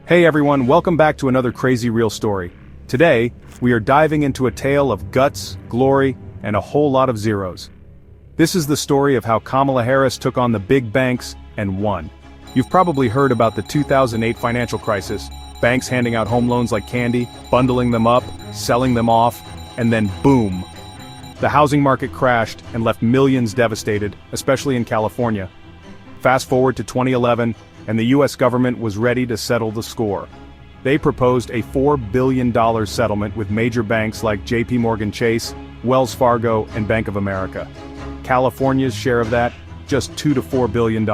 Hey everyone, welcome back to another crazy real story. Today, we are diving into a tale of guts, glory, and a whole lot of zeros. This is the story of how Kamala Harris took on the big banks and won. You've probably heard about the 2008 financial crisis, banks handing out home loans like candy, bundling them up, selling them off, and then boom. The housing market crashed and left millions devastated, especially in California. Fast forward to 2011, and the US government was ready to settle the score. They proposed a $4 billion settlement with major banks like JP Chase, Wells Fargo, and Bank of America. California's share of that, just $2 to $4 billion.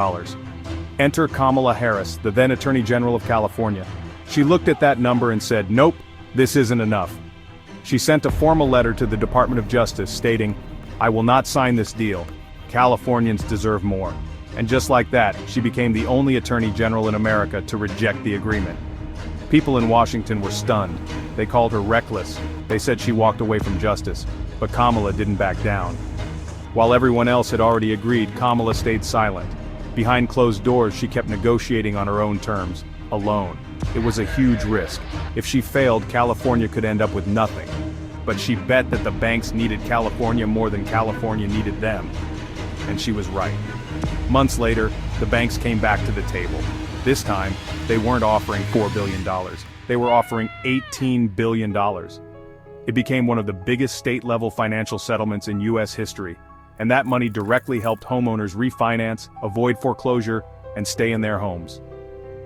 Enter Kamala Harris, the then Attorney General of California. She looked at that number and said, "Nope, this isn't enough." She sent a formal letter to the Department of Justice stating, "I will not sign this deal. Californians deserve more." And just like that, she became the only Attorney General in America to reject the agreement. People in Washington were stunned. They called her reckless. They said she walked away from justice. But Kamala didn't back down. While everyone else had already agreed, Kamala stayed silent. Behind closed doors, she kept negotiating on her own terms, alone. It was a huge risk. If she failed, California could end up with nothing. But she bet that the banks needed California more than California needed them. And she was right. Months later, the banks came back to the table. This time, they weren't offering $4 billion. They were offering $18 billion. It became one of the biggest state-level financial settlements in U.S. history, and that money directly helped homeowners refinance, avoid foreclosure, and stay in their homes.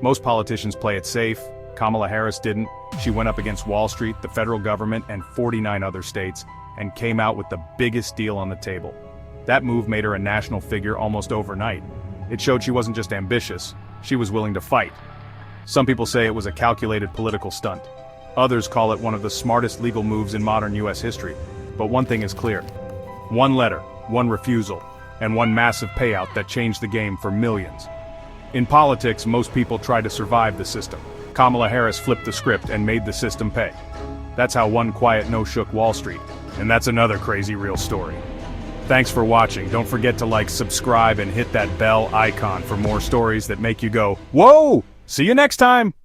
Most politicians play it safe. Kamala Harris didn't. She went up against Wall Street, the federal government, and 49 other states, and came out with the biggest deal on the table. That move made her a national figure almost overnight. It showed she wasn't just ambitious, she was willing to fight. Some people say it was a calculated political stunt. Others call it one of the smartest legal moves in modern US history. But one thing is clear. One letter, one refusal, and one massive payout that changed the game for millions. In politics, most people try to survive the system. Kamala Harris flipped the script and made the system pay. That's how one quiet no shook Wall Street. And that's another crazy real story. Thanks for watching. Don't forget to like, subscribe, and hit that bell icon for more stories that make you go, "Whoa!" See you next time!